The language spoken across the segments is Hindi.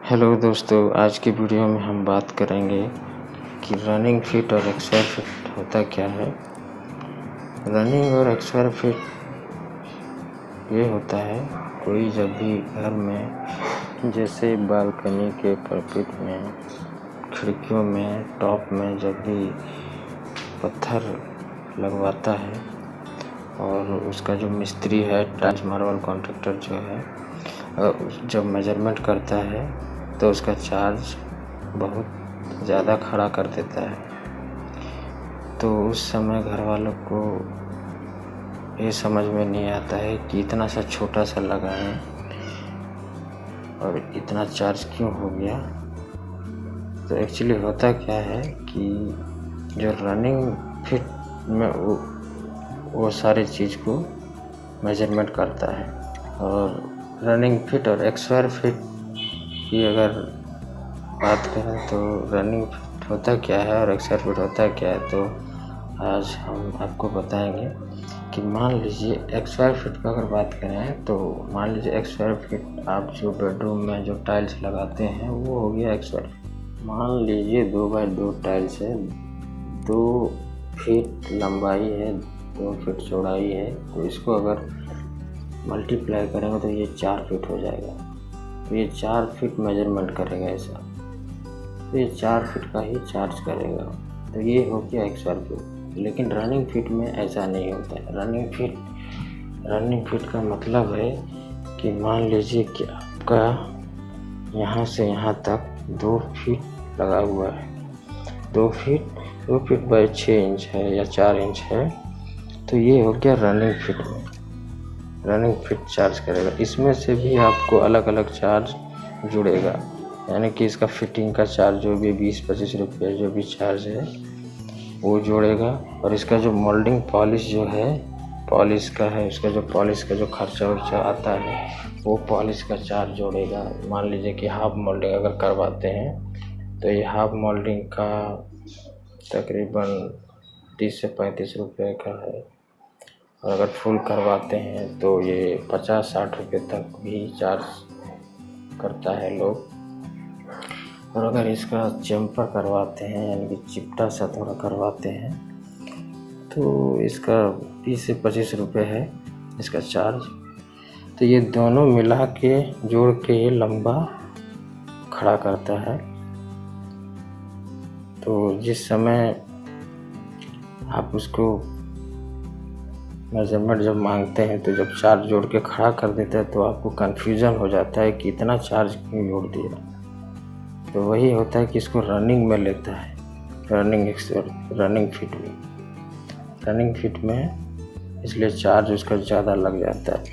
हेलो दोस्तों, आज की वीडियो में हम बात करेंगे कि रनिंग फिट और एक्सपायर फिट होता क्या है। रनिंग और एक्सपायर फिट ये होता है, कोई जब भी घर में जैसे बालकनी के परपिट में, खिड़कियों में, टॉप में जब भी पत्थर लगवाता है और उसका जो मिस्त्री है, टाइल्स मार्बल कॉन्ट्रैक्टर जो है, जब मेजरमेंट करता है तो उसका चार्ज बहुत ज़्यादा खड़ा कर देता है। तो उस समय घर वालों को ये समझ में नहीं आता है कि इतना सा छोटा सा लगाएं और इतना चार्ज क्यों हो गया। तो एक्चुअली होता क्या है कि जो रनिंग फिट में वो सारी चीज़ को मेजरमेंट करता है। और रनिंग फिट और एक्सपायर फिट की अगर बात करें तो रनिंग फिट होता क्या है और एक्सपायर फिट होता क्या है, तो आज हम आपको बताएंगे कि मान लीजिए एक्सपायर फिट की अगर बात करें तो मान लीजिए एक्सपायर फिट आप जो बेडरूम में जो टाइल्स लगाते हैं वो हो गया एक्सपायर फिट। मान लीजिए 2x2 टाइल्स है, 2 फीट लंबाई है, 2 फीट चौड़ाई है, तो इसको अगर मल्टीप्लाई करेंगे तो ये 4 फीट हो जाएगा। तो ये 4 फीट मेजरमेंट करेगा ऐसा, तो ये 4 फीट का ही चार्ज करेगा। तो ये हो गया एक्सपायर फिट। लेकिन रनिंग फिट में ऐसा नहीं होता है। रनिंग फिट का मतलब है कि मान लीजिए कि आपका यहाँ से यहाँ तक 2 फीट लगा हुआ है, 2 फीट बाई 6 इंच है या 4 इंच है, तो ये हो गया रनिंग फिट में। रनिंग फिट चार्ज करेगा। इसमें से भी आपको अलग अलग चार्ज जुड़ेगा, यानी कि इसका फिटिंग का चार्ज जो भी 20-25 रुपये जो भी चार्ज है वो जोड़ेगा। और इसका जो मोल्डिंग पॉलिश जो है, पॉलिश का है, उसका जो पॉलिश का जो खर्चा आता है वो पॉलिश का चार्ज जोड़ेगा। मान लीजिए कि हाफ मोल्डिंग अगर करवाते हैं तो ये हाफ मोल्डिंग का तकरीबन 30 से 35 रुपये का है, और अगर फुल करवाते हैं तो ये 50-60 रुपये तक भी चार्ज करता है लोग। और अगर इसका चैम्पर करवाते हैं, यानी कि चिपटा सा थोड़ा करवाते हैं, तो इसका 20 से 25 रुपये है इसका चार्ज। तो ये दोनों मिला के जोड़ के ये लंबा खड़ा करता है। तो जिस समय आप उसको मेजरमेंट जब मांगते हैं तो जब चार्ज जोड़ के खड़ा कर देता है तो आपको कन्फ्यूज़न हो जाता है कि इतना चार्ज क्यों जोड़ दिया। तो वही होता है कि इसको रनिंग में लेता है, रनिंग फिट में इसलिए चार्ज उसका ज़्यादा लग जाता है।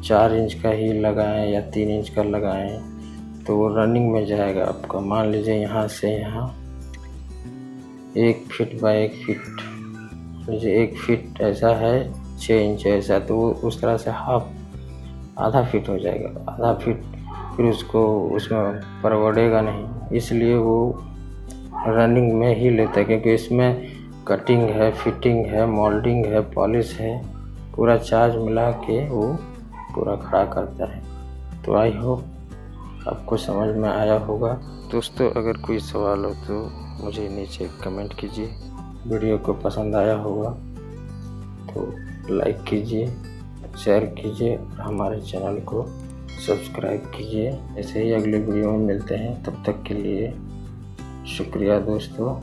4 इंच का ही लगाएं या 3 इंच का लगाएं तो वो रनिंग में जाएगा आपका। मान लीजिए यहाँ से यहाँ 1 फीट बाई 1 फीट, लीजिए 1 फीट ऐसा है, 6 इंच ऐसा, तो वो उस तरह से आधा फीट हो जाएगा। आधा फीट फिर उसको उसमें परवड़ेगा नहीं, इसलिए वो रनिंग में ही लेता है, क्योंकि इसमें कटिंग है, फिटिंग है, मोल्डिंग है, पॉलिश है, पूरा चार्ज मिला के वो पूरा खड़ा करता है। तो आई होप आपको समझ में आया होगा। दोस्तों, अगर कोई सवाल हो तो मुझे नीचे कमेंट कीजिए। वीडियो को पसंद आया होगा तो लाइक कीजिए, शेयर कीजिए और हमारे चैनल को सब्सक्राइब कीजिए। ऐसे ही अगले वीडियो में मिलते हैं, तब तक के लिए शुक्रिया दोस्तों।